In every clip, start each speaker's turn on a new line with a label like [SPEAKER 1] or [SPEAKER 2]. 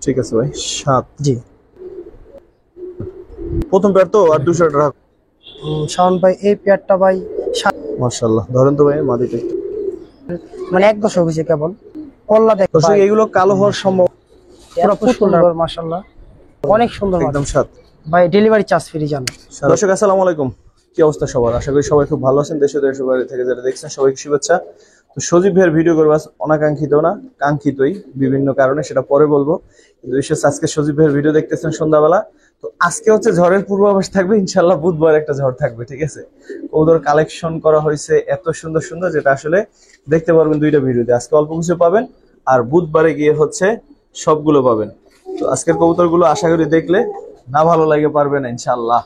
[SPEAKER 1] ঠিক আছে ভাই 7।
[SPEAKER 2] জি।
[SPEAKER 1] প্রথম পেয়ার তো আর 200 টাকা।
[SPEAKER 2] শাওন ভাই এই পেয়ারটা ভাই
[SPEAKER 1] মাশাআল্লাহ, ধরেন তো ভাই মাদিটা একটু।
[SPEAKER 2] মানে 1 দশক হয়েছে কেবল, কল্লা দেখ
[SPEAKER 1] দর্শক
[SPEAKER 2] ভাই,
[SPEAKER 1] এগুলো কালো হওয়ার সম্ভব।
[SPEAKER 2] পুরো সুন্দর মাশাআল্লাহ, অনেক সুন্দর
[SPEAKER 1] একদম
[SPEAKER 2] মাদি
[SPEAKER 1] 7।
[SPEAKER 2] ভাই। ডেলিভারি চার্জ ফ্রি জানো।
[SPEAKER 1] দর্শক আসসালামু আলাইকুম, কি অবস্থা সবার? আশা করি সবাই খুব ভালো আছেন। দেশে দেশের বাইরে থেকে যারা দেখছেন সবাইকে শুভেচ্ছা। তো সজীব ভাইয়ের ভিডিও করবো অনাকাঙ্ক্ষিত না, কাঙ্ক্ষিতই, বিভিন্ন কারণে, সেটা পরে বলবো। কিন্তু বিশেষ আজকে সজীব ভাইয়ের ভিডিও দেখতেছেন সন্ধ্যাবেলা। তো আজকে হচ্ছে ঝড়ের পূর্বাভাস থাকবে, ইনশাল্লাহ বুধবার একটা ঝড় থাকবে, ঠিক আছে। ওদের কালেকশন করা হয়েছে এত সুন্দর সুন্দর, যেটা আসলে দেখতে পারবেন দুইটা ভিডিওতে। আজকে অল্প কিছু পাবেন আর বুধবারে গিয়ে হচ্ছে সবগুলো পাবেন। তো আজকের কবুতরগুলো আশা করি দেখলে না ভালো লাগে পারবে না ইনশাল্লাহ।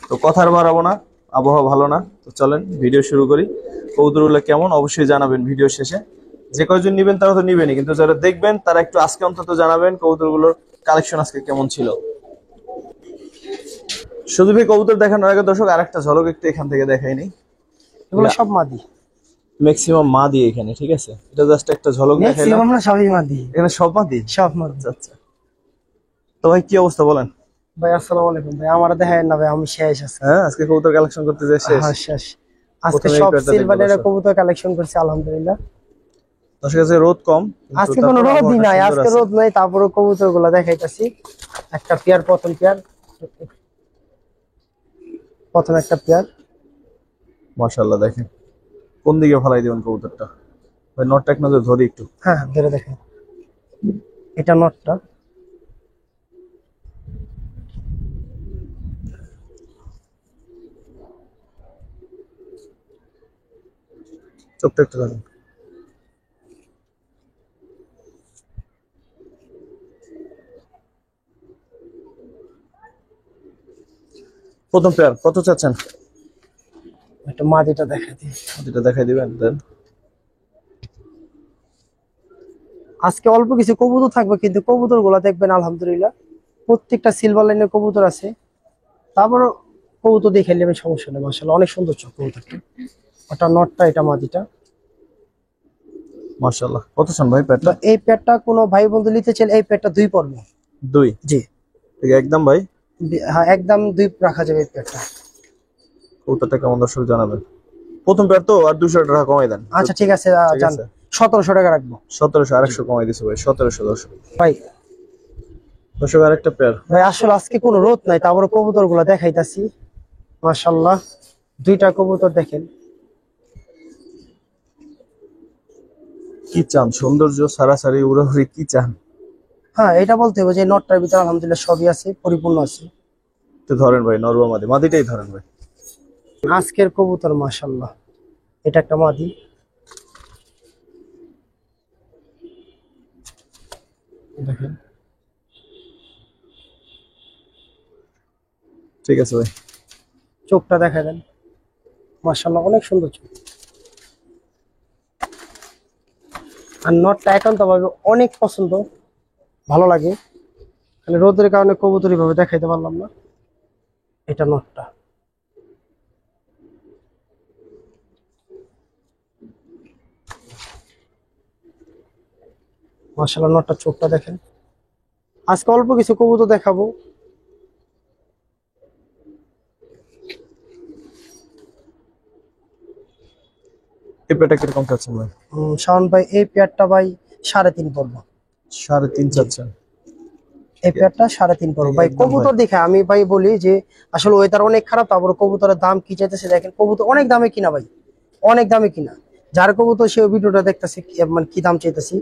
[SPEAKER 1] তো কথার বাড়াবো না, আবহাওয়া ভালো না, তো চলেন ভিডিও শুরু করি। কবুতরগুলো কেমন অবশ্যই জানাবেন ভিডিও শেষে। যে কয়জন নিবেন তারা তো নিবেনই, কিন্তু যারা দেখবেন তারা একটু আজকে অন্তত জানাবেন কবুতরগুলোর কালেকশন আজকে কেমন ছিল। শুধু ভাই কবুতর দেখানোর আগে দর্শক আরেকটা ঝলক একটু এখান থেকে দেখাইনি।
[SPEAKER 2] এগুলো সব মাদি,
[SPEAKER 1] ম্যাক্সিমাম মা দিয়ে এখানে, ঠিক আছে। এটা জাস্ট একটা ঝলক দেখাইলাম।
[SPEAKER 2] ম্যাক্সিমাম না, সবই মাদি,
[SPEAKER 1] এখানে সব মা দিয়ে।
[SPEAKER 2] সব মাদি।
[SPEAKER 1] আচ্ছা আচ্ছা। তো ভাই কি অবস্থা বলেন?
[SPEAKER 2] ভাই আসসালামু আলাইকুম ভাই, আমার দেখায় না ভাই, আমি শেষ আজকে।
[SPEAKER 1] হ্যাঁ, আজকে কবুতর কালেকশন করতে যাই শেষ।
[SPEAKER 2] হ্যাঁ শেষ। আজকে
[SPEAKER 1] প্রথমে এই
[SPEAKER 2] সব
[SPEAKER 1] পেয়ারটা দেখবো
[SPEAKER 2] সিলভারের
[SPEAKER 1] দর্শক।
[SPEAKER 2] কবুতর কালেকশন করছি আলহামদুলিল্লাহ।
[SPEAKER 1] দর্শক কাছে রোদ কম, কিন্তু
[SPEAKER 2] আজকে কোনো
[SPEAKER 1] তারপর
[SPEAKER 2] রোদই
[SPEAKER 1] আবহাওয়াটা
[SPEAKER 2] নাই,
[SPEAKER 1] সুন্দর
[SPEAKER 2] আজকে
[SPEAKER 1] আছে।
[SPEAKER 2] রোদ নাই, তারপরে কবুতর গুলা দেখাইতেছি। একটা পেয়ার, প্রথম পেয়ার, প্রথম একটা পেয়ার।
[SPEAKER 1] মাশাআল্লাহ, দেখেন কোন দিকে ফেলাই দিবেন কবুতরটা। ভাই নটটা এক নজর ধরি একটু।
[SPEAKER 2] হ্যাঁ হ্যাঁ, ধরে দেখেন, এটা নটটা।
[SPEAKER 1] চোখটা একটু ধরেন। প্রথম পেয়ার কত চাচ্ছেন?
[SPEAKER 2] একটা মাদিটা দেখাই দিই।
[SPEAKER 1] এটা দেখাই দিবেন দেন।
[SPEAKER 2] আজকে অল্প কিছু কবুতর থাকবে, কিন্তু কবুতর গুলা দেখবেন আলহামদুলিল্লাহ প্রত্যেকটা সিলভার লাইনের কবুতর আছে। তারপর কবুতর দেখে নেবেন, সমস্যা নেই। মাশাআল্লাহ অনেক সুন্দর চোখ কবুতরটা। ওটা নটটা, এটা মাদিটা।
[SPEAKER 1] মাশাআল্লাহ, কত চান ভাই
[SPEAKER 2] তো
[SPEAKER 1] পেয়ারটা?
[SPEAKER 2] এই পেয়ারটা কোনো ভাই বন্ধু নিতে চাইলে এই পেয়ারটা 2 পড়বে।
[SPEAKER 1] 2?
[SPEAKER 2] জি।
[SPEAKER 1] ঠিক একদম ভাই।
[SPEAKER 2] হ্যাঁ একদম 2 রাখা যাবে এই পেয়ারটা।
[SPEAKER 1] কবুতরটা কেমন দর্শক জানাবেন। প্রথম পেয়ার তো আর 200 টাকা কমাই দেন।
[SPEAKER 2] আচ্ছা ঠিক আছে,
[SPEAKER 1] ঠিক
[SPEAKER 2] জান
[SPEAKER 1] আছে,
[SPEAKER 2] 1700 টাকা রাখবো।
[SPEAKER 1] 1700, আরেকশো কমাই দিছে ভাই, 1700 দর্শক।
[SPEAKER 2] ভাই
[SPEAKER 1] দর্শক আরেকটা পেয়ার।
[SPEAKER 2] ভাই আসলে আজকে কোনো রোদ নাই, তারপরে কবুতর গুলা দেখাইতাছি। মাশাআল্লাহ, 2টা কবুতর দেখেন।
[SPEAKER 1] কি চান? সৌন্দর্য সারাসারি উড়াউড়ি কি চান?
[SPEAKER 2] হ্যাঁ এটা বলতে হবে যে নটটার ভিতরে আলহামদুলিল্লাহ সবই আছে, পরিপূর্ণ আছে।
[SPEAKER 1] তো ধরেন ভাই নরবা মাদি, মাদিটাই ধরেন ভাই।
[SPEAKER 2] আজকের কবুতর মাশাআল্লাহ, এটা একটা মাদি। দেখেন
[SPEAKER 1] ঠিক আছে ভাই।
[SPEAKER 2] চোখটা দেখা দেন, মাশাআল্লাহ অনেক সুন্দর চোখ। আর নটটা একান্ত ভাবে অনেক পছন্দ, ভালো লাগে। খালি রোদের কারণে কবুতর ভাবে দেখাইতে পারলাম না। এটা নটটা। মাশাআল্লাহ নটটা চোখটা দেখেন। আজকে অল্প কিছু কবুতর দেখাবো।
[SPEAKER 1] এই পেয়ারটা কিরকম চাচ্ছেন ভাই?
[SPEAKER 2] শাওন ভাই এই পেয়ারটা ভাই 3.5 পড়বো।
[SPEAKER 1] 3.5 চাচ্ছেন?
[SPEAKER 2] এই পেয়ারটা 3.5 পড়বো ভাই।
[SPEAKER 1] একদম ভাই।
[SPEAKER 2] কবুতর দেখে আমি ভাই বলি যে আসলে ওয়েদার অনেক খারাপ, তারপর কবুতরের দাম কি চাইতেছে দেখেন। কবুতর অনেক দামে কিনা ভাই, অনেক দামে কিনা। যার কবুতর সে ভিডিওটা দেখতেছে, মানে কি দাম চাইতেছি,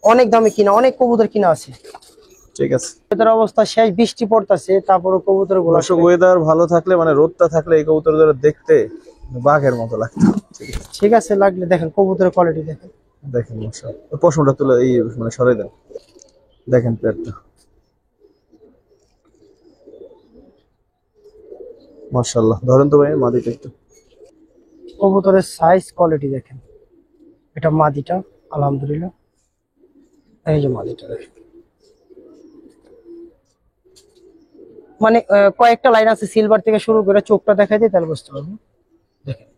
[SPEAKER 2] অনেক দামে কিনা, অনেক কবুতর কিনা আছে।
[SPEAKER 1] ঠিক আছে।
[SPEAKER 2] ওয়েদার অবস্থা শেষ, বৃষ্টি পড়তেছে, তারপরে কবুতর গুলো
[SPEAKER 1] দর্শক ওয়েদার ভালো থাকলে, মানে রোদটা থাকলে এই কবুতর দেখতে বাঘের মতো লাগতো। ঠিক আছে।
[SPEAKER 2] ঠিক আছে, লাগলে দেখেন কবুতরের কোয়ালিটি দেখেন।
[SPEAKER 1] দেখেন মাশাআল্লাহ, পশমটা তুলে এই মানে সরাই দেন, দেখেন পেয়ারটা মাশাআল্লাহ। ধরেন তো ভাই মাদিটা একটু।
[SPEAKER 2] কবুতরের সাইজ কোয়ালিটি দেখেন। এটা মাদিটা আলহামদুলিল্লাহ, এই যে মাদিটা দেখেন। মানে কয়েকটা লাইন আছে, সিলভার থেকে শুরু করে চোখটা দেখাই দিই তাহলে বুঝতে পারবো। দেখেন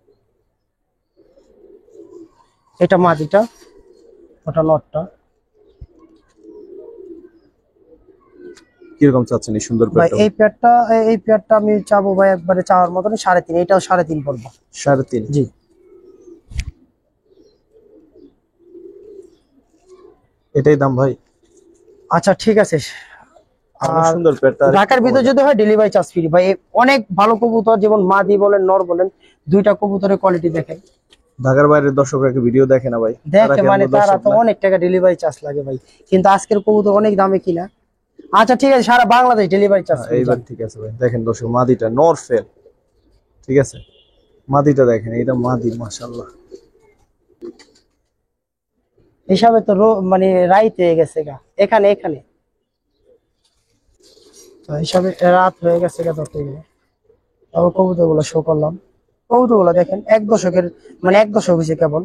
[SPEAKER 2] এটা মাদিটা, ওটা নটটা।
[SPEAKER 1] কিরকম চাচ্ছেন এই সুন্দর
[SPEAKER 2] ভাই
[SPEAKER 1] পেয়ারটা?
[SPEAKER 2] এই পেয়ারটা আমি চাবো ভাই একবারে চাওয়ার মতন 3.5, এটাও 3.5 পড়বো।
[SPEAKER 1] 3.5?
[SPEAKER 2] জি।
[SPEAKER 1] এটাই দাম ভাই?
[SPEAKER 2] আচ্ছা ঠিক আছে।
[SPEAKER 1] অনেক
[SPEAKER 2] আর
[SPEAKER 1] সুন্দর পেয়ারটা।
[SPEAKER 2] ঢাকার ভিতর যদি হয় ডেলিভারি চার্জ ফ্রি ভাই। অনেক ভালো কবুতর, যেমন মাদি বলেন নর বলেন, দুইটা কবুতরের কোয়ালিটি দেখেন।
[SPEAKER 1] ঢাকার বাইরের দর্শকরা কি ভিডিও দেখে না ভাই?
[SPEAKER 2] দেখে মানে তারা তো অনেক টাকা ডেলিভারি চার্জ লাগে ভাই, কিন্তু আজকের কবুতর অনেক দামে কিনা। আচ্ছা ঠিক আছে, সারা বাংলাদেশ ডেলিভারি চার্জ ফ্রি।
[SPEAKER 1] এইবার ঠিক আছে ভাই, দেখেন দর্শক মাদিটা নর ফেল, ঠিক আছে? মাদিটা দেখেন, এটা মাদি মাশাআল্লাহ।
[SPEAKER 2] হিসাবে তো মানে রাইত হয়ে গেছে গা, এখানে তো হিসাবে রাত হয়ে গেছে গা। ধরতে গেলে তারপর কবুতর গুলো শো করলাম। কবুতর গুলো দেখেন 1 দশকের, মানে 1 দশক হয়েছে কেবল।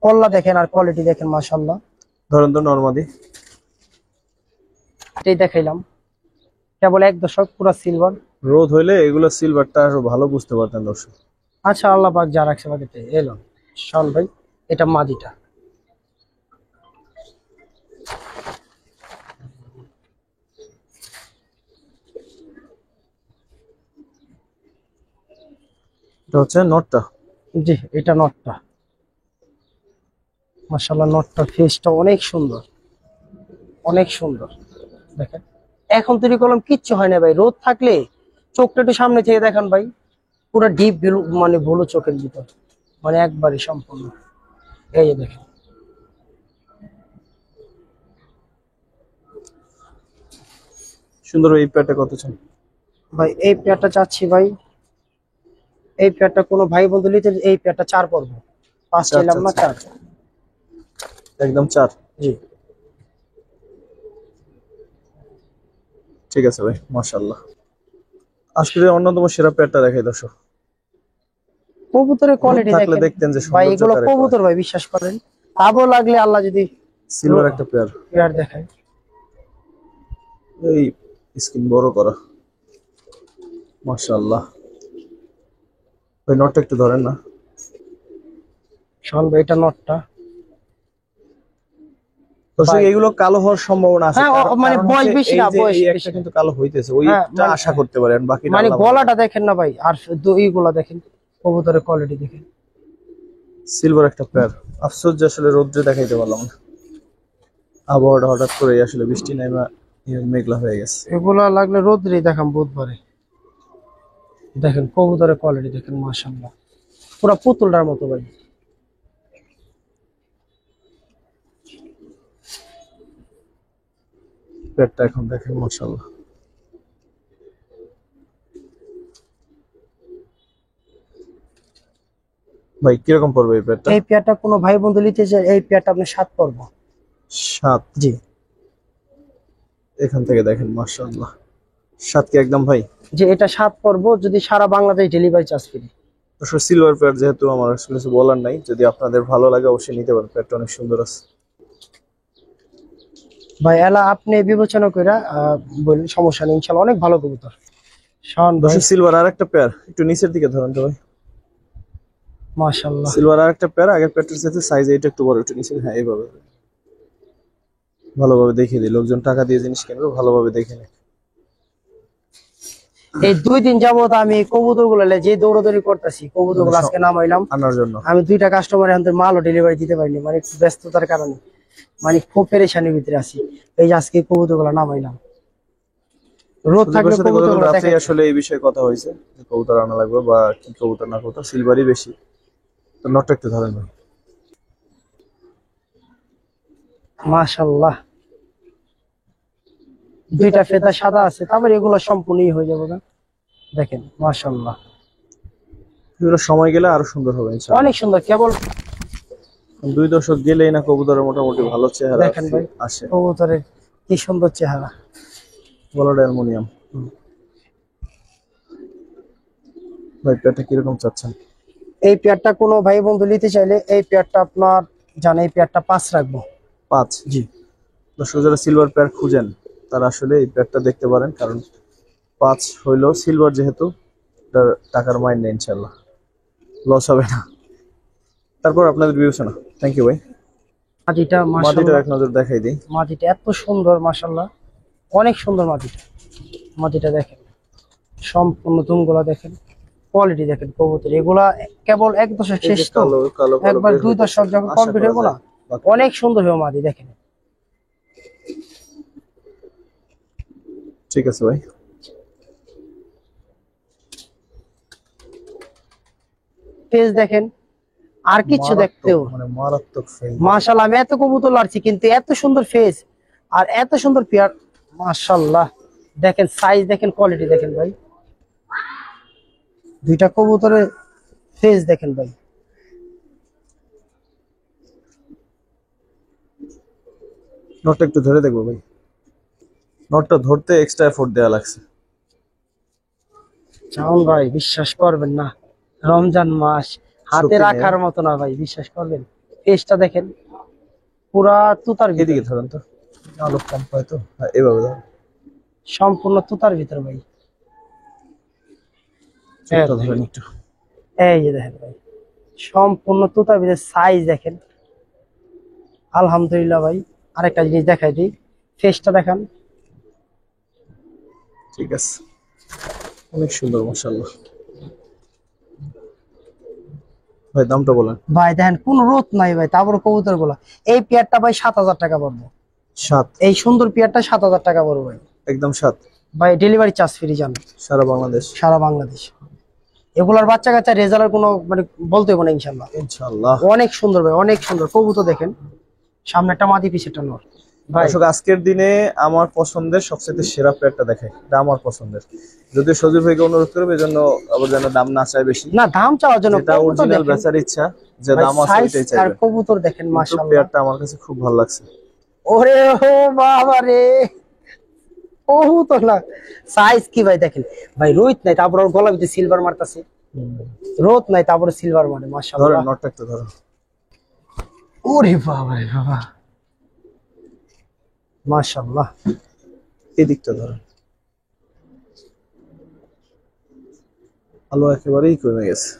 [SPEAKER 2] কল্লা দেখেন আর কোয়ালিটি দেখেন মাশাআল্লাহ।
[SPEAKER 1] ধরেন তো নরমাদি,
[SPEAKER 2] এটাই দেখাইলাম, কেবল 1 দশক, পুরা সিলভার।
[SPEAKER 1] রোদ হইলে এগুলো সিলভারটা আরো ভালো বুঝতে পারতেন দর্শক।
[SPEAKER 2] আচ্ছা আল্লাহ পাক যা রাখছে বাকিতে এলো। শান ভাই এটা মাদিটা।
[SPEAKER 1] এটা হচ্ছে নটটা।
[SPEAKER 2] জি এটা নটটা। মাশাআল্লাহ নটটার ফেসটা অনেক সুন্দর, অনেক সুন্দর। দেখেন এখন তৈরি করলাম, কিচ্ছু হয় না ভাই। রোদ থাকলে চোখটা একটু সামনে থেকে দেখান ভাই, পুরো ডিপ ব্লু, মানে ব্লু চোখের ভিতর, মানে একবারই সম্পূর্ণ। এই যে দেখেন।
[SPEAKER 1] সুন্দর। এই পেয়ারটা কত চান
[SPEAKER 2] ভাই এই পেয়ারটা চাচ্ছি ভাই, এই পেয়ারটা কোনো ভাই বন্ধু নিতে, এই পেয়ারটা 4 পড়বো। 5 চাইলাম না, 4।
[SPEAKER 1] একদম 4?
[SPEAKER 2] জি।
[SPEAKER 1] ঠিক আছে ভাই, মাশাআল্লাহ। আজকে অন্যতম সেরা পেয়ারটা দেখাই দর্শক।
[SPEAKER 2] কবুতরের কোয়ালিটি
[SPEAKER 1] থাকলে
[SPEAKER 2] দেখেন
[SPEAKER 1] দেখতেন যে
[SPEAKER 2] ভাই, এগুলো
[SPEAKER 1] সৌন্দর্যটা
[SPEAKER 2] কবুতর ভাই, বিশ্বাস করেন। আবো লাগলে আল্লাহ যদি
[SPEAKER 1] সিলভার একটা পেয়ার
[SPEAKER 2] পেয়ার দেখায়।
[SPEAKER 1] এই স্কিন বড় করা মাশাআল্লাহ। ভাই নটটা একটু ধরেন না।
[SPEAKER 2] শান ভাই এটা নটটা।
[SPEAKER 1] দর্শক এগুলো কালো হওয়ার সম্ভাবনা আছে,
[SPEAKER 2] হ্যাঁ মানে বয়স বেশি না, বয়স
[SPEAKER 1] এই
[SPEAKER 2] বেশি
[SPEAKER 1] একটা
[SPEAKER 2] না।
[SPEAKER 1] কিন্তু কালো হইতেছে,
[SPEAKER 2] হ্যাঁ,
[SPEAKER 1] ওইটা আশা করতে পারেন, বাকিটা
[SPEAKER 2] মানে
[SPEAKER 1] আল্লাহ
[SPEAKER 2] গলাটা দেখেন না ভাই, আর এইগুলা দেখেন, কবুতরের কোয়ালিটি দেখেন।
[SPEAKER 1] সিলভার একটা পেয়ার। আফসোস যে আসলে রোদ্রে দেখাইতে পারলাম না, আবহাওয়াটা হঠাৎ করে আসলে বৃষ্টি নেমে মেঘলা হয়ে গেছে।
[SPEAKER 2] এগুলা লাগলে রোদ্রেই দেখাম বুধবারে। দেখেন কবুতরের কোয়ালিটি দেখেন মাশাআল্লাহ, পুরা পুতুলটার মতো ভাই।
[SPEAKER 1] পেয়ারটা এখন দেখেন মাশাআল্লাহ। ভাই কিরকম পড়বে এই পেয়ারটা?
[SPEAKER 2] এই পেয়ারটা কোনো ভাই বন্ধু নিতে চায়, এই পেয়ারটা আপনি 7 পড়বো।
[SPEAKER 1] 7?
[SPEAKER 2] জি।
[SPEAKER 1] এখান থেকে দেখেন মাশাআল্লাহ। 7 কি একদম ভাই?
[SPEAKER 2] যে এটা 7 পড়বো, যদি সারা বাংলাদেশ ডেলিভারি চার্জ ফ্রি।
[SPEAKER 1] আসলে সিলভার পেয়ার যেহেতু আমার আসলে কিছু বলার নাই, যদি আপনাদের ভালো লাগে অবশ্যই নিতে পারেন, পেয়ারটা অনেক সুন্দর আছে।
[SPEAKER 2] ভাই এলা আপনি বিবেচনা কইরা বলেন, সমস্যা নেই ইনশাআল্লাহ, অনেক ভালো কবুতর। শান ভাই
[SPEAKER 1] দর্শক সিলভার আর একটা পেয়ার, একটু নিচের দিকে ধরেন তো ভাই।
[SPEAKER 2] মাশাআল্লাহ।
[SPEAKER 1] সিলভার আর একটা পেয়ার, আগের পেয়ারটার সাথে সাইজ এটা একটু বড়, একটু নিচে। হ্যাঁ এইভাবে ভালোভাবে দেখিয়ে দিই, লোকজন টাকা দিয়ে জিনিস কিনবে, ভালোভাবে দেখে নেয়।
[SPEAKER 2] এই 2 দিন যাবত আমি কবুতর গুলো যে দৌড়াদৌড়ি করতেছি, কবুতর গুলো আজকে নামাইলাম
[SPEAKER 1] আনার জন্য।
[SPEAKER 2] আমি 2টা কাস্টমার এখন মালও ডেলিভারি দিতে পারিনি, মানে একটু ব্যস্ততার কারণে, মানে খুব পেরেশানির ভিতরে আছি। এই যে আজকে কবুতর গুলো নামাইলাম। রোদ থাকলে কবুতর গুলো
[SPEAKER 1] রাতে
[SPEAKER 2] দেখেন।
[SPEAKER 1] আসলে এই বিষয়ে কথা হয়েছে যে কবুতর আনা লাগবে বা কি কবুতর না কবুতর, সিলভারই বেশি। তো নটটা একটু ধরেন ভাই।
[SPEAKER 2] মাশাআল্লাহ 2টা ফেদা সাদা আছে, তারপর এগুলো সম্পূর্ণই হয়ে যাবে না। দেখেন মাশাআল্লাহ,
[SPEAKER 1] এগুলো সময় গেলে আরো সুন্দর হবে ইনশাআল্লাহ।
[SPEAKER 2] অনেক সুন্দর। কেবল
[SPEAKER 1] 2 দশক গেলেই না কবুতরের মোটামুটি ভালো চেহারা
[SPEAKER 2] দেখেন ভাই
[SPEAKER 1] আসে।
[SPEAKER 2] কবুতরের কি সুন্দর চেহারা।
[SPEAKER 1] বলটা অ্যালুমিনিয়াম। ভাই পেয়ারটা কিরকম চাচ্ছেন?
[SPEAKER 2] এই পেয়ারটা কোনো ভাই বন্ধু নিতে চাইলে এই পেয়ারটা আপনার জানেন, এই পেয়ারটা 5 রাখবো।
[SPEAKER 1] 5?
[SPEAKER 2] জি।
[SPEAKER 1] দর্শক যারা সিলভার পেয়ার খুঁজেন তারা আসলে এই পেয়ারটা দেখতে পারেন, কারণ 5 হইলো সিলভার, যেহেতু এটার টাকার মাইন্ড নেই, ইনশাল্লাহ লস হবে না। তারপর আপনাদের বিবেচনা। থ্যাংক ইউ ভাই।
[SPEAKER 2] মাটিটা
[SPEAKER 1] মাটিটা
[SPEAKER 2] মাশাআল্লাহ,
[SPEAKER 1] এক নজর দেখাই দিই।
[SPEAKER 2] মাটিটা এত সুন্দর মাশাআল্লাহ, অনেক সুন্দর মাটিটা। মাটিটা দেখেন, সম্পূর্ণ দুমগুলা দেখেন, কোয়ালিটি দেখেন কবুতর। এগুলা কেবল এক দশক শেষ তো,
[SPEAKER 1] কালো কালো কালো
[SPEAKER 2] একবার
[SPEAKER 1] বের
[SPEAKER 2] 2
[SPEAKER 1] হইতেছে।
[SPEAKER 2] দশক যখন
[SPEAKER 1] আশা
[SPEAKER 2] কমপ্লিট
[SPEAKER 1] করা
[SPEAKER 2] হইব না,
[SPEAKER 1] যায়। বাকি
[SPEAKER 2] অনেক সুন্দর হবে মাদি দেখেন।
[SPEAKER 1] ঠিক আছে ভাই।
[SPEAKER 2] ফেস দেখেন, আর কিছু দেখতেও
[SPEAKER 1] মানে মারাত্মক ফেল।
[SPEAKER 2] মাশাআল্লাহ। আমি এত কবুতর লাড়ছি কিন্তু এত সুন্দর ফেস আর এত সুন্দর পেয়ার, মাশাআল্লাহ। দেখেন সাইজ দেখেন, কোয়ালিটি দেখেন ভাই, দুইটা কবুতরের ফেস দেখেন ভাই।
[SPEAKER 1] নটটা একটু ধরে দেখবো ভাই। নটটা ধরতে এক্সট্রা এফোর্ট দেওয়া লাগছে।
[SPEAKER 2] জাউন ভাই বিশ্বাস করবেন না, রমজান মাস হাতে
[SPEAKER 1] শক্তি নেই।
[SPEAKER 2] রাখার মতো না ভাই, বিশ্বাস করবেন। ফেসটা দেখেন পুরা তুতার ভিতর,
[SPEAKER 1] এদিকে ধরেন তো, আলো কম পায় তো। হ্যাঁ, এভাবে ধরেন।
[SPEAKER 2] সম্পূর্ণ তুতার ভিতর ভাই।
[SPEAKER 1] চোখটা ধরেন একটু।
[SPEAKER 2] এই যে দেখেন ভাই, সম্পূর্ণ তুতার ভিতর, সাইজ দেখেন আলহামদুলিল্লাহ ভাই। আরেকটা জিনিস দেখাই দিই, ফেসটা দেখান।
[SPEAKER 1] ঠিক আছে, অনেক সুন্দর মাশাআল্লাহ। ভাই দামটা বলেন।
[SPEAKER 2] ভাই দেখেন কোন রোদ নাই ভাই, তারপর কবুতর গুলা। এই পেয়ারটা ভাই 7,000 টাকা পড়বে।
[SPEAKER 1] 7?
[SPEAKER 2] এই সুন্দর পেয়ারটা 7,000 টাকা পড়বে ভাই।
[SPEAKER 1] একদম 7?
[SPEAKER 2] ভাই ডেলিভারি চার্জ ফ্রি জানেন,
[SPEAKER 1] সারা বাংলাদেশ?
[SPEAKER 2] সারা বাংলাদেশ। এগুলার বাচ্চা কাচ্চা রেজাল্টের কোনো মানে বলতে হবে না ইনশাল্লাহ।
[SPEAKER 1] ইনশাআল্লাহ।
[SPEAKER 2] অনেক সুন্দর ভাই, অনেক সুন্দর কবুতর দেখেন, সামনে একটা মাদি পিছেরটা নর ভাই।
[SPEAKER 1] দর্শক আজকের দিনে আমার পছন্দের সবচেয়ে সেরা পেয়ারটা দেখাই, এটা আমার পছন্দের। যদিও সজীব ভাইকে অনুরোধ করবে, এজন্য আবার যেন দাম না চায় বেশি।
[SPEAKER 2] না দাম চাওয়ার জন্য,
[SPEAKER 1] এটা
[SPEAKER 2] কবুতর
[SPEAKER 1] অরিজিনাল
[SPEAKER 2] দেখেন
[SPEAKER 1] বেচার ইচ্ছা, যে
[SPEAKER 2] ভাই,
[SPEAKER 1] দাম আছে
[SPEAKER 2] সাইজ
[SPEAKER 1] ওইটাই
[SPEAKER 2] আর
[SPEAKER 1] চাইবে।
[SPEAKER 2] কবুতর দেখেন মাশাআল্লাহ।
[SPEAKER 1] পেয়ারটা আমার কাছে খুব ভালো লাগছে।
[SPEAKER 2] ওরে ও বাবা রে, কবুতর না, সাইজ কি ভাই দেখেন ভাই। রোহিত নাই তারপর ওর গলা ভিতরে সিলভার মারতাছে, রোদ নাই তারপরে সিলভার মারে,
[SPEAKER 1] ধরেন
[SPEAKER 2] মাশাআল্লাহ।
[SPEAKER 1] নটটা একটু ধরেন।
[SPEAKER 2] ওরে বাবা রে বাবা, মাশাআল্লাহ।
[SPEAKER 1] এই দিকটা ধরেন। আলো একেবারেই কমে গেছে।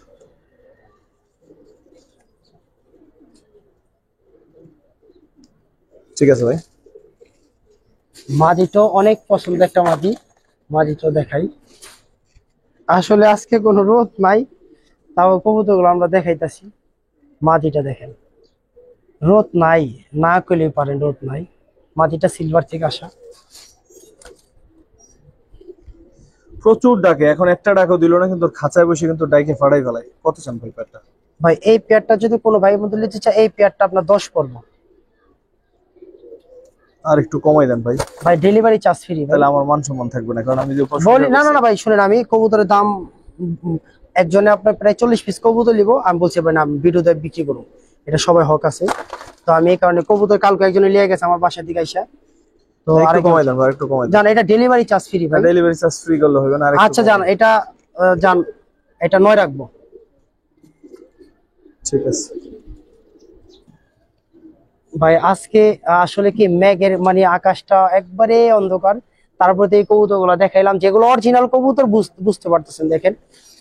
[SPEAKER 1] ঠিক আছে ভাই।
[SPEAKER 2] মাদিটো অনেক পছন্দের একটা মাদি, মাদিটো দেখাই। আসলে আজকে কোনো রোদ নাই, তাও কবুতর গুলো আমরা দেখাইতাছি। মাদিটা দেখেন, রোদ নাই না কইলেই পারেন, রোদ নাই। মাদিটা সিলভার থেকে আসা।
[SPEAKER 1] প্রচুর ডাকে, এখন একটা ডাকও দিল না, কিন্তু ওর খাঁচায় বসে কিন্তু ডাইকে ফাড়াই ফেলায়। কত চান ভাই পেয়ারটা?
[SPEAKER 2] ভাই এই পেয়ারটা যদি কোনো ভাই বন্ধু নিতে চায়, এই পেয়ারটা আপনার 10 পড়বো।
[SPEAKER 1] আর একটু কমাই দেন ভাই।
[SPEAKER 2] ভাই ডেলিভারি চার্জ ফ্রি।
[SPEAKER 1] তাহলে আমার মান সম্মান থাকবে না, কারণ আমি যে
[SPEAKER 2] বলি না না না ভাই শুনেন, আমি কবুতরের দাম একজনে আপনার প্রায় 40 পিস কবুতর নিব, আমি বলছি ভাই না আমি ভিডিওতে বিক্রি করবো, এটা সবাই হক আছে। তো আমি এই কারণে কবুতর কালকে একজনে লিয়ে গেছে আমার বাসার দিকে আইসা। তো
[SPEAKER 1] একটু কমাই দেন ভাই, একটু কমাই দেন।
[SPEAKER 2] জান এটা ডেলিভারি চার্জ ফ্রি ভাই।
[SPEAKER 1] ডেলিভারি চার্জ ফ্রি করলে হবে না?
[SPEAKER 2] আচ্ছা জান এটা জান এটা 9 রাখবো।
[SPEAKER 1] ঠিক আছে
[SPEAKER 2] ভাই আজকে আসলে কি মেঘের মানে আকাশটা একবারে অন্ধকার, তারপরে এই কবুতর গুলা দেখাইলাম যেগুলো অরিজিনাল কবুতর, বুঝতে পারতেছেন দেখেন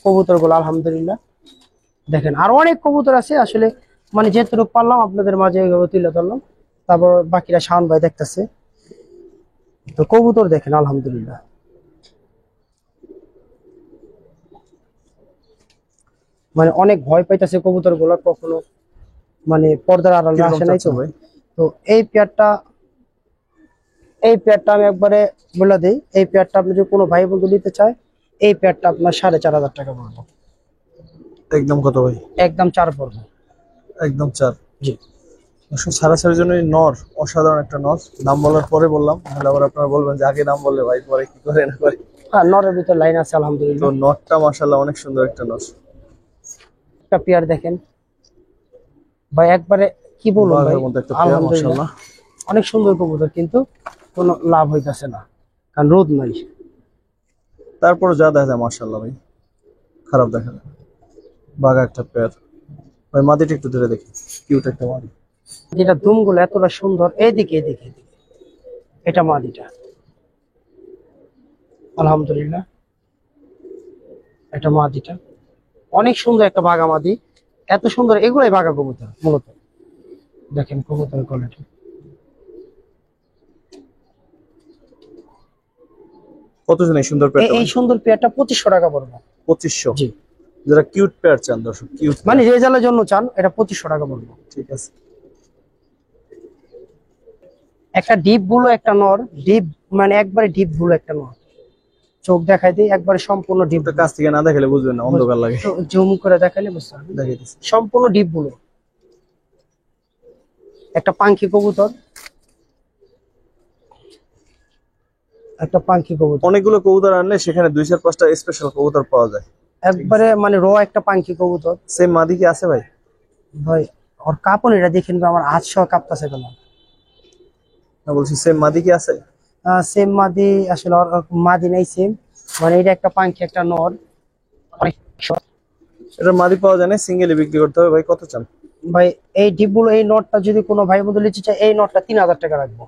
[SPEAKER 2] কবুতর গুলো আলহামদুলিল্লাহ। দেখেন আর অনেক কবুতর আছে, আসলে মানে যেটুকু পারলাম আপনাদের মাঝে এইভাবে তুলে ধরলাম। তারপর বাকিরা শাওন ভাই দেখতেছে। তো কবুতর দেখেন আলহামদুলিল্লাহ। মানে অনেক ভয় পাইতেছে কবুতর গুলো, কখনো মানে পর্দার আড়ালে আসে নাই তো।
[SPEAKER 1] ভাই?
[SPEAKER 2] তো এই পেয়ারটা আমি একবারে বলে দিই, এই পেয়ারটা আপনি যদি কোনো ভাই বন্ধু নিতে চায়, এই পেয়ারটা আপনার 4,500 টাকা পড়বো।
[SPEAKER 1] একদম কত ভাই?
[SPEAKER 2] একদম 4 পড়বো।
[SPEAKER 1] একদম 4?
[SPEAKER 2] জি।
[SPEAKER 1] সারাসারির জন্য এই নর অসাধারণ একটা নর। দাম বলার পরে বললাম, তাহলে আবার আপনারা বলবেন যে আগে দাম বললে ভাই পরে কি করে না করে।
[SPEAKER 2] হ্যাঁ নরের ভিতর লাইন আছে
[SPEAKER 1] তো
[SPEAKER 2] আলহামদুলিল্লাহ।
[SPEAKER 1] নরটা মাশাআল্লাহ অনেক সুন্দর একটা নর।
[SPEAKER 2] একটা পেয়ার দেখেন ভাই, একবারে কি বলবো ভাই,
[SPEAKER 1] বাঘের মধ্যে একটা পেয়ার
[SPEAKER 2] আলহামদুলিল্লাহ
[SPEAKER 1] মাশাআল্লাহ।
[SPEAKER 2] অনেক সুন্দর কবুতর, কিন্তু কোনো লাভ হইতাছে না কারণ রোদ নাই।
[SPEAKER 1] তারপর যা দেখা যায় মাশাআল্লাহ ভাই, খারাপ দেখা যায়। বাঘা একটা পেয়ার ভাই। মাদিটা একটু ধরে দেখি, কিউট একটা মাদি।
[SPEAKER 2] যেটা দুমগুলো এতটা সুন্দর, এদিকে এদিকে এদিকে, এটা মাদিটা আলহামদুলিল্লাহ। এটা মাদিটা অনেক সুন্দর একটা বাঘা মাদি, এত সুন্দর এগুলাই বাঘা কবুতর মূলত। দেখেন কবুতরের কোয়ালিটি।
[SPEAKER 1] কত জন এই সুন্দর পেয়ারটা?
[SPEAKER 2] এই সুন্দর পেয়ারটা 2500 টাকা পড়বে।
[SPEAKER 1] 2500?
[SPEAKER 2] জি।
[SPEAKER 1] যারা কিউট পেয়ার চান দর্শক, কিউট
[SPEAKER 2] মানে রেজাল্টের জন্য চান, এটা 2500 টাকা পড়বে।
[SPEAKER 1] ঠিক আছে।
[SPEAKER 2] একটা ডিপ বুলো একটা নর, ডিপ মানে একবারে ডিপ বুলো একটা নর, চোখ দেখাই দিই একবারে সম্পূর্ণ ডিপ।
[SPEAKER 1] কাছ থেকে না দেখালে বুঝবেন না, অন্ধকার লাগে।
[SPEAKER 2] জুম করে দেখালে বুঝতে পারবেন।
[SPEAKER 1] দেখাইতেছি।
[SPEAKER 2] সম্পূর্ণ ডিপ বুলো, একটা পাখি কবুতর, একটা পাখি কবুতর।
[SPEAKER 1] অনেকগুলো কবুতর আনলে সেখানে 2-4-5টা স্পেশাল কবুতর পাওয়া যায়।
[SPEAKER 2] একবারে মানে র একটা পাখি কবুতর।
[SPEAKER 1] সেম মাদি কি আছে ভাই?
[SPEAKER 2] ভাই ওর কাপড় এটা দেখেন ভাই, আমার হাত সহ কাঁপতাছে কেন।
[SPEAKER 1] না বলছি সেম মাদি কি আছে?
[SPEAKER 2] সেম মাদি আসলে ওর মাদি নাই সেম, মানে এটা একটা পাখি একটা নর।
[SPEAKER 1] এটা মাদি পাওয়া যায় না, সিঙ্গেলি বিক্রি করতে হবে। ভাই কত চান?
[SPEAKER 2] ভাই এই ডিপগুলো, এই নটটা যদি কোনো ভাই বন্ধু নিতে চায়, এই নটটা 3000 টাকা রাখবো।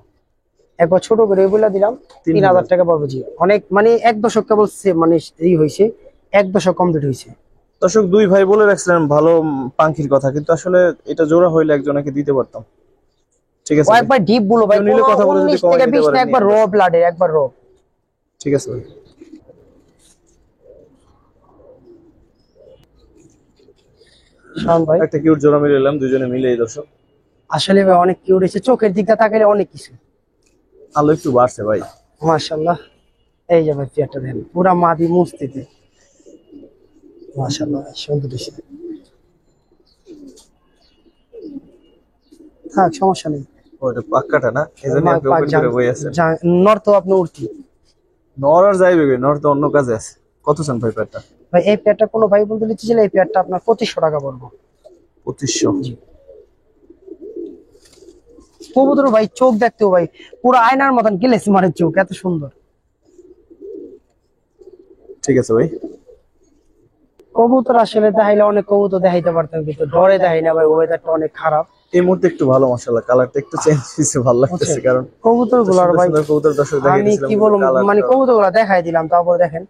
[SPEAKER 2] একবার ছোট করে বলে দিলাম, 3000 টাকা পড়বে। জি অনেক মানে 1 দশক কেবল মানে এই হয়েছে, 1 দশক কমপ্লিট হয়েছে।
[SPEAKER 1] দর্শক দুই ভাই বলে রাখছিলেন ভালো পাখির কথা, কিন্তু আসলে এটা জোড়া হইলে একজনকে দিতে পারতাম। ঠিক আছে,
[SPEAKER 2] একবার ডিপ গুলো ভাই
[SPEAKER 1] নিলে কথা বলে যদি
[SPEAKER 2] 19
[SPEAKER 1] কমাই
[SPEAKER 2] থেকে
[SPEAKER 1] দিতে
[SPEAKER 2] 20
[SPEAKER 1] পারেন,
[SPEAKER 2] একবার র ব্লাডের, একবার র।
[SPEAKER 1] ঠিক আছে ভাই।
[SPEAKER 2] শান ভাই
[SPEAKER 1] একটা কিউট জোড়া মিলে এলাম, দুজনে মিলেই দর্শক।
[SPEAKER 2] আসলে ভাই অনেক কিউট হয়েছে, চোখের দিকটা তাকালে অনেক কিছু।
[SPEAKER 1] আলো একটু বাড়ছে ভাই,
[SPEAKER 2] মাশাআল্লাহ। এই যে ভাই পেয়ারটা দেখেন, পুরা মাদি মুস্তিতে, মাশাআল্লাহ সুন্দর হয়েছে। থাক সমস্যা নেই।
[SPEAKER 1] ওটা পাক্কাটা না, এজন্য আপনি ওপেন করে বই আছেন।
[SPEAKER 2] নর তো আপনি উঠতি,
[SPEAKER 1] নর আর যাইবে গে, নর তো অন্য কাজে আছে। কত চান ভাই পেয়ারটা?
[SPEAKER 2] ভাই এই পেয়ারটা কোনো ভাই বন্ধু নিতে চাইলে এই পেয়ারটা আপনার 2500 টাকা পড়বে।
[SPEAKER 1] 2500?
[SPEAKER 2] জি। কবুতর ভাই চোখ দেখতেও ভাই পুরো আয়নার মতন গ্লেস মারে চোখ, এত সুন্দর।
[SPEAKER 1] ঠিক আছে ভাই।
[SPEAKER 2] কবুতর আসলে দেখাইলে অনেক কবুতর দেখাইতে পারতাম, কিন্তু ডরে দেখাই না ভাই, ওয়েদারটা অনেক খারাপ।
[SPEAKER 1] এই মুহূর্তে একটু ভালো, মাশাআল্লাহ কালারটা একটু চেঞ্জ হয়েছে, ভালো লাগতেছে। কারণ
[SPEAKER 2] কবুতর গুলার ভাই
[SPEAKER 1] কবুতর দর্শক
[SPEAKER 2] আমি
[SPEAKER 1] দেখাইছিলাম,
[SPEAKER 2] কি বলবো, মানে কবুতর গুলা দেখাই দিলাম, তারপর দেখেন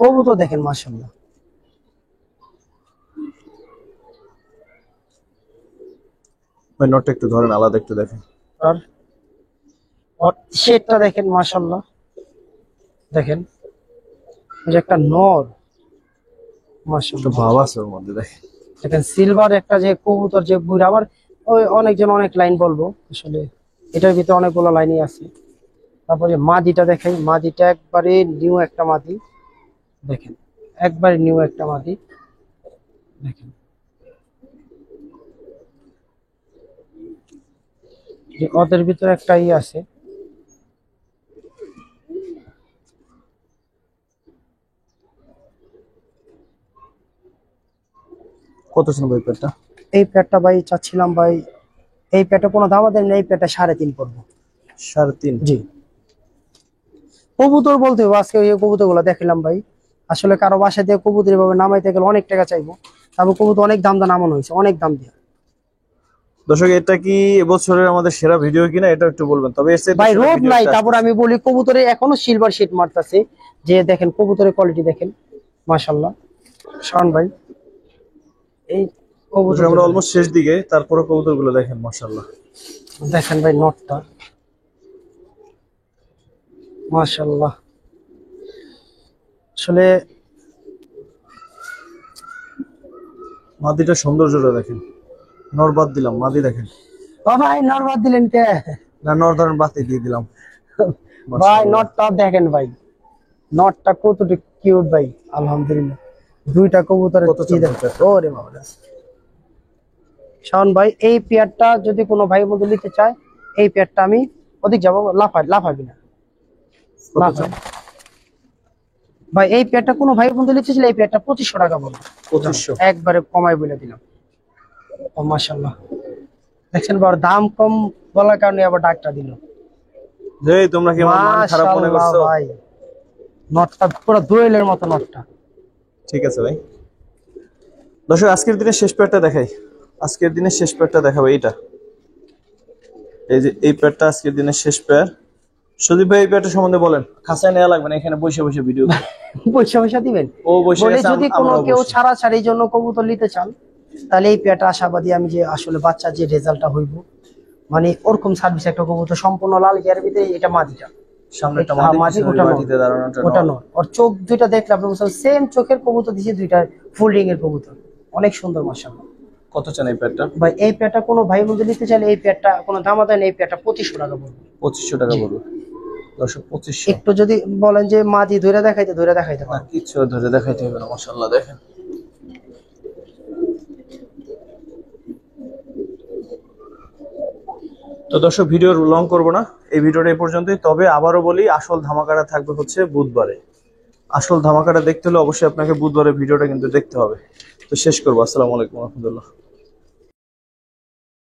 [SPEAKER 2] কবুতর দেখেন মাশাআল্লাহ।
[SPEAKER 1] ভাই নটটা একটু ধরেন, আলাদা একটু দেখেন।
[SPEAKER 2] আর শেডটা দেখেন মাশাআল্লাহ, দেখেন এই যে একটা নর,
[SPEAKER 1] একটু
[SPEAKER 2] মাশাআল্লাহ
[SPEAKER 1] ভাব আছে ওর মধ্যে, দেখেন।
[SPEAKER 2] দেখেন সিলভার একটা যে কবুতর, যে বুড়া আবার ওই অনেকজন অনেক লাইন বলবো, আসলে এটার ভিতরে অনেকগুলো লাইনই আছে। তারপরে মাদিটা দেখেন, মাদিটা একবারে নিউ একটা মাদি, দেখেন একবারে নিউ একটা মাদি, দেখেন যে ওদের ভিতরে একটা ই আছে।
[SPEAKER 1] কত ছিল ভাই পেয়ারটা?
[SPEAKER 2] এই প্যাডটা ভাই চাচ্ছিলাম ভাই, এই প্যাডটা কোনো দাম দেন না, এই প্যাডটা 3.5 পড়বো।
[SPEAKER 1] 3.5?
[SPEAKER 2] জি। কবুতর বলতে আজকে ওই কবুতর গুলো দেখলাম ভাই, আসলে কারো বাসা দিয়ে কবুতর এভাবে নামাইতে গেলে অনেক টাকা চাইবো, তারপর কবুতর অনেক দাম নামানো হয়েছে, অনেক দাম দিয়ে।
[SPEAKER 1] দর্শক এটা কি এবছরের আমাদের সেরা ভিডিও কিনা এটা একটু বলবেন, তবে এর চেয়ে
[SPEAKER 2] ভাই
[SPEAKER 1] সেরা
[SPEAKER 2] রোদ
[SPEAKER 1] ভিডিও
[SPEAKER 2] নাই,
[SPEAKER 1] একটা
[SPEAKER 2] তারপর আমি বলি কবুতরে এখনো সিলভার শিট মারতেছে, যে দেখেন কবুতরের কোয়ালিটি দেখেন মাশাআল্লাহ। শান ভাই এই কবুতর
[SPEAKER 1] আমরা অলমোস্ট শেষ দিকে, তারপরে কবুতরগুলো দেখেন মাশাআল্লাহ।
[SPEAKER 2] দেখেন ভাই নটটা মাশাআল্লাহ, আসলে
[SPEAKER 1] মাদিটা সৌন্দর্যটা দেখেন। নর বাদ দিলাম, মাদি দেখেন।
[SPEAKER 2] ও ভাই নর বাদ দিলেন কে?
[SPEAKER 1] না নর ধরেন বাতি দিয়ে দিলাম।
[SPEAKER 2] ভাই নটটা দেখেন ভাই, নটটা কতটা কিউট ভাই, আলহামদুলিল্লাহ। দুইটা কবুতরের
[SPEAKER 1] কত চান এটা?
[SPEAKER 2] ওরে বাবা। শাওন ভাই এই পেয়ারটা যদি কোনো ভাই বন্ধু নিতে চায়, এই পেয়ারটা আমি ওদিক যাবো, লাফাবি না, লাফাই। ভাই এই পেয়ারটা কোনো ভাই বন্ধু নিতে চাইলে এই পেয়ারটা 2500 টাকা বলবো।
[SPEAKER 1] 2500?
[SPEAKER 2] একবারে কমাই বলে দিলাম। ও মাশাআল্লাহ, দেখছেন ভাই দাম কম বলার কারণে আবার ডাকটা দিল।
[SPEAKER 1] এই তোমরা কি আমার মান খারাপ মনে করছো?
[SPEAKER 2] ভাই নটটা পুরো দোয়েলের মতো নটটা।
[SPEAKER 1] ঠিক আছে ভাই। দর্শক আজকের দিনের শেষ প্যাডটা দেখাই, আজকের দিনের শেষ প্যাডটা দেখাবো এইটা। এই যে এই প্যাডটা আজকের দিনের শেষ প্যাড। সুদীপ ভাই এই প্যাডটা সম্বন্ধে বলেন, খাঁচায় নেওয়া লাগবে না, এখানে বসে বসে ভিডিও
[SPEAKER 2] পয়সা দিবেন।
[SPEAKER 1] ও বসে
[SPEAKER 2] বলে
[SPEAKER 1] আছে,
[SPEAKER 2] যদি কোনো কেউ ছাড়াছাড়ির জন্য কবুতর নিতে চান, তাহলে এই পেয়ারটা আশাবাদী আমি যে আসলে বাচ্চা যে রেজাল্টটা হইব, মানে ওরকম সার্ভিস একটা কবুতর সম্পূর্ণ লাল গিয়ারের ভিতরে, এটা মাদিটা
[SPEAKER 1] সামনেটা
[SPEAKER 2] হ্যাঁ,
[SPEAKER 1] মাটি,
[SPEAKER 2] ওটা নর।
[SPEAKER 1] মাটিতে দাঁড়ানোটা
[SPEAKER 2] ওটা
[SPEAKER 1] নর।
[SPEAKER 2] নর। ওর চোখ দুইটা দেখলে আপনি বুঝছেন সেম চোখের কবুতর দিয়েছে, দুইটা ফোল্ডিং এর কবুতর, অনেক সুন্দর মাশাআল্লাহ।
[SPEAKER 1] কত চান এই পেয়ারটা?
[SPEAKER 2] ভাই এই পেয়ারটা কোনো ভাই বন্ধু নিতে চাইলে এই পেয়ারটা কোনো দাম দেয় না, এই পেয়ারটা 2500 টাকা পড়বে।
[SPEAKER 1] 2500 টাকা
[SPEAKER 2] জি।
[SPEAKER 1] পড়বে। দর্শক 2500।
[SPEAKER 2] একটু যদি বলেন যে মাদি ধরে দেখাইতে
[SPEAKER 1] না
[SPEAKER 2] পারবো।
[SPEAKER 1] কিছু ধরে দেখাইতে হবে না, মাশাআল্লাহ দেখেন। তো দর্শক ভিডিও লং করব না, এই ভিডিওটা এই পর্যন্তই। তবে আবারও বলি, আসল ধামাকাটা থাকবে হচ্ছে বুধবারে। আসল ধামাকাটা দেখতে হলে অবশ্যই আপনাকে বুধবারের ভিডিওটা কিন্তু দেখতে হবে। তো শেষ করবো। আসসালামু আলাইকুম রহমতুল্লাহ।